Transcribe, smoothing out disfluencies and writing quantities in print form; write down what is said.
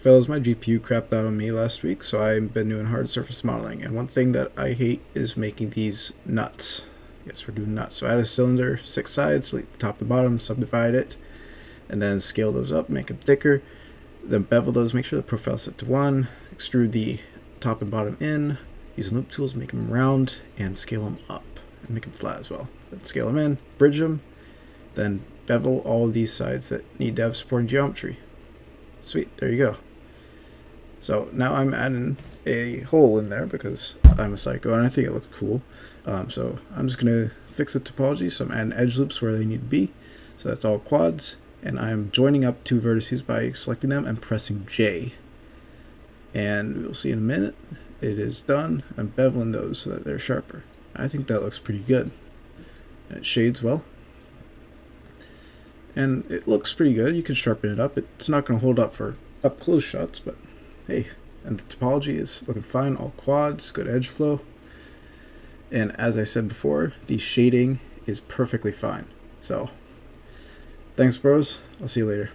Fellas, my GPU crapped out on me last week, so I've been doing hard surface modeling, and one thing that I hate is making these nuts. Yes, we're doing nuts. So add a cylinder, 6 sides, top to bottom, subdivide it, and then scale those up, make them thicker. Then bevel those, make sure the profile's set to 1, extrude the top and bottom in, use loop tools, make them round, and scale them up, and make them flat as well. Then scale them in, bridge them, then bevel all of these sides that need to have supporting geometry. Sweet, there you go. So now I'm adding a hole in there because I'm a psycho and I think it looks cool. So I'm just going to fix the topology. So I'm adding edge loops where they need to be. So that's all quads. And I'm joining up 2 vertices by selecting them and pressing J. And we'll see in a minute. It is done. I'm beveling those so that they're sharper. I think that looks pretty good. And it shades well. And it looks pretty good. You can sharpen it up. It's not going to hold up for up close shots, but hey, and the topology is looking fine, all quads, good edge flow. And as I said before, the shading is perfectly fine. So, thanks bros, I'll see you later.